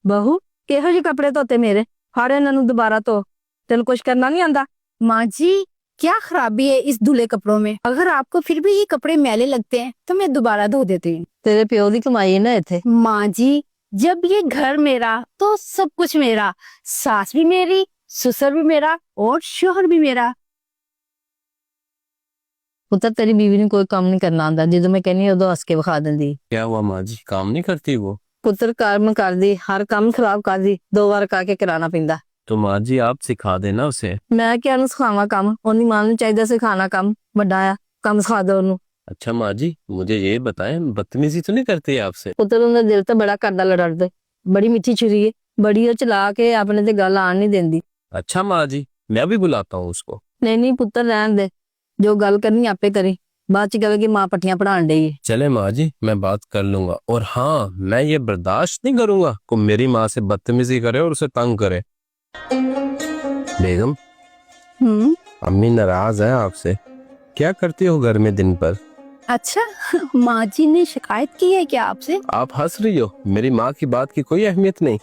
बहू किहो जी कपड़े धोते मेरे, फाड़े इन्हां दोबारा धो, तेन कुछ करना नहीं आंदा। माँ जी क्या खराबी है इस धुले कपड़ों में? अगर आपको फिर भी ये कपड़े मैले लगते हैं तो मैं दोबारा धो देती हूँ। तेरे प्यो दी कमाई है ना इथे। माँ जी जब ये घर मेरा तो सब कुछ मेरा, सास भी मेरी, ससुर भी मेरा और शोहर भी मेरा। पुत्र तेरी बीवी ने कोई काम नहीं करना आंदा, जो मैं कहनी उदो हस के विखा देंदी। क्या हुआ माँ जी, काम नहीं करती वो? पुत्र काम कर दी, हर काम खराब कर दी, 2 बार करके कराना पैंदा। तो माँ जी आप सिखा देना उसे। मैं क्या नु सिखावा काम, ओनी मां नूं चाहिदा सिखाना काम, बड़ा आ काम सिखा दो ओनू। अच्छा माँ जी मुझे ये बताएं, बदतमीजी तो नहीं करती आपसे? पुत्र उनका दिल तो बड़ा करदा लड़दे, बड़ी मीठी छुरी है, बड़ी ओ चला के अपने ते गल आन नहीं देंदी। अच्छा माँ जी मैं भी बुलाता हूँ उसको। नहीं पुत्र रहन दे, जो गल करनी आपे करी, बाद च कहे कि मां पट्टियां पढ़ान डई है। चले माँ जी मैं बात कर लूंगा, और हाँ मैं ये बर्दाश्त नहीं करूंगा को मेरी माँ से बदतमीजी करे और उसे तंग करे। बेगम अम्मी नाराज है आपसे, क्या करती हो घर में दिन पर? अच्छा माँ जी ने शिकायत की है क्या आपसे? आप हंस रही हो, मेरी माँ की बात की कोई अहमियत नहीं।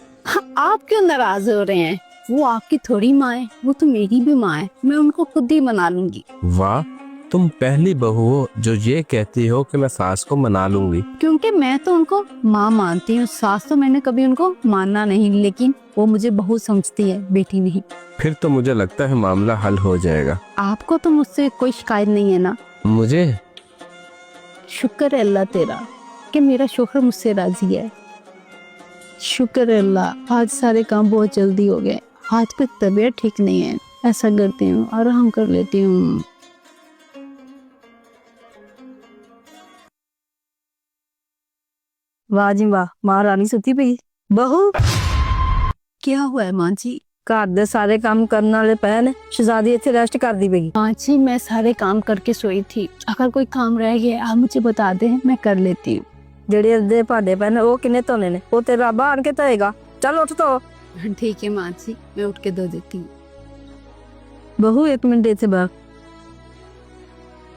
आप क्यों नाराज हो रहे हैं? वो आपकी थोड़ी माँ है, वो तो मेरी भी माँ है, मैं उनको खुद ही मना लूंगी। वाह तुम पहली बहू हो जो ये कहती हो कि मैं सास को मना लूंगी। क्योंकि मैं तो उनको माँ मानती हूँ, सास तो मैंने कभी उनको मानना नहीं, लेकिन वो मुझे बहू समझती है, बेटी नहीं। फिर तो मुझे लगता है मामला हल हो जाएगा। आपको तो मुझसे कोई शिकायत नहीं है ना? मुझे शुक्र है अल्लाह तेरा कि मेरा शोहर मुझसे राजी है। शुक्र है अल्लाह, आज सारे काम बहुत जल्दी हो गए। आज पे तबीयत ठीक नहीं है, ऐसा करती हूँ आराम कर लेती हूँ। वाह जी वाह, महारानी सुती पई। बहू क्या हुआ है माँ जी? घर दे सारे काम करने वाले पए ने, शहजादी इत्थे रेस्ट करदी पई। माँ जी मैं सारे काम करके सोई थी, अगर कोई काम रह गया आप मुझे बता दें, मैं कर लेती हूँ। जेड़े अद्धे भांडे पए ने, ओ किने धोने ने? ओ तेरा अब्बा आन के धोएगा। चल उठ तो। ठीक है माँ जी, मैं उठ के धो देती हूँ। बहू 1 मिनट इत्थे बैठ।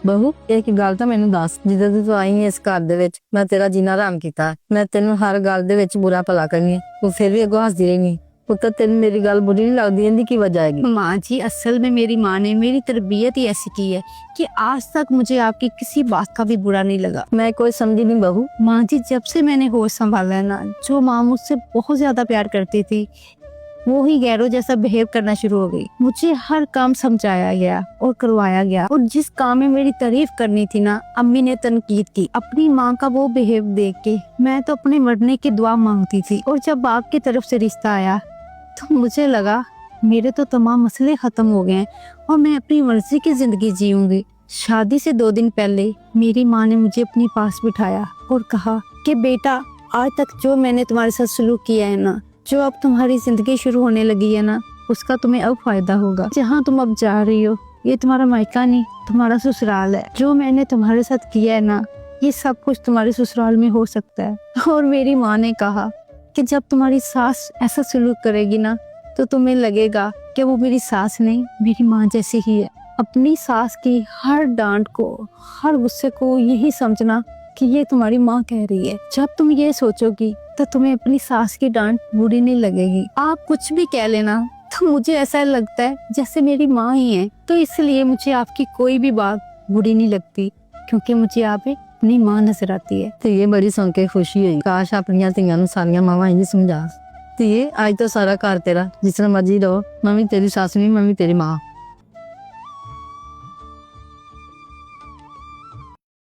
बहू एक गल तो मैनू दस, जिद्दां तू आई है इस घर दे विच, मैं तेरा जीना हराम कीता। मैं तेनू हर गल दे विच बुरा भला करनी, तू फिर भी अगों हसदी रही। पुत्र तेन मेरी गल बुरी नहीं लगदी, इहदी की वजह हैगी? माँ जी असल में मेरी माँ ने मेरी तरबियत ही ऐसी की है कि आज तक मुझे आपकी किसी बात का भी बुरा नहीं लगा। मैं कोई समझी नहीं बहू। माँ जी जब से मैंने होश संभाला है ना, जो माँ मुझसे बहुत ज्यादा प्यार करती थी वो ही गैरों जैसा बिहेव करना शुरू हो गई। मुझे हर काम समझाया गया और करवाया गया, और जिस काम में मेरी तारीफ करनी थी ना, अम्मी ने तनकीद की। अपनी माँ का वो बिहेव देख के मैं तो अपने मरने की दुआ मांगती थी, और जब आपकी तरफ से रिश्ता आया तो मुझे लगा मेरे तो तमाम मसले खत्म हो गए हैं और मैं अपनी मर्जी की जिंदगी जीऊंगी। शादी से 2 दिन पहले मेरी माँ ने मुझे अपने पास बिठाया और कहा कि बेटा आज तक जो मैंने तुम्हारे साथ सलूक किया है ना, जो अब तुम्हारी जिंदगी शुरू होने लगी है ना, उसका तुम्हें अब फायदा होगा। जहाँ तुम अब जा रही हो ये तुम्हारा मायका नहीं, तुम्हारा ससुराल है। जो मैंने तुम्हारे साथ किया है ना, ये सब कुछ तुम्हारे ससुराल में हो सकता है। और मेरी माँ ने कहा कि जब तुम्हारी सास ऐसा सलूक करेगी ना, तो तुम्हें लगेगा कि वो मेरी सास नहीं, मेरी माँ जैसी ही है। अपनी सास की हर डांट को, हर गुस्से को यही समझना कि ये तुम्हारी माँ कह रही है। जब तुम ये सोचोगी तो तुम्हें अपनी सास की डांट बुरी नहीं लगेगी। आप कुछ भी कह लेना तो मुझे ऐसा लगता है जैसे मेरी माँ ही है, तो इसलिए मुझे आपकी कोई भी बात बुरी नहीं लगती, क्योंकि मुझे आप अपनी माँ नजर आती है। तो ये बड़ी सुन के खुशी हुई। काश अपनी धीआं नूं सारियां मावां इंज समझा। ते अज तो सारा घर तेरा, जिस तरह मर्जी रहो, मैं भी तेरी सास नहीं, मैं भी तेरी माँ।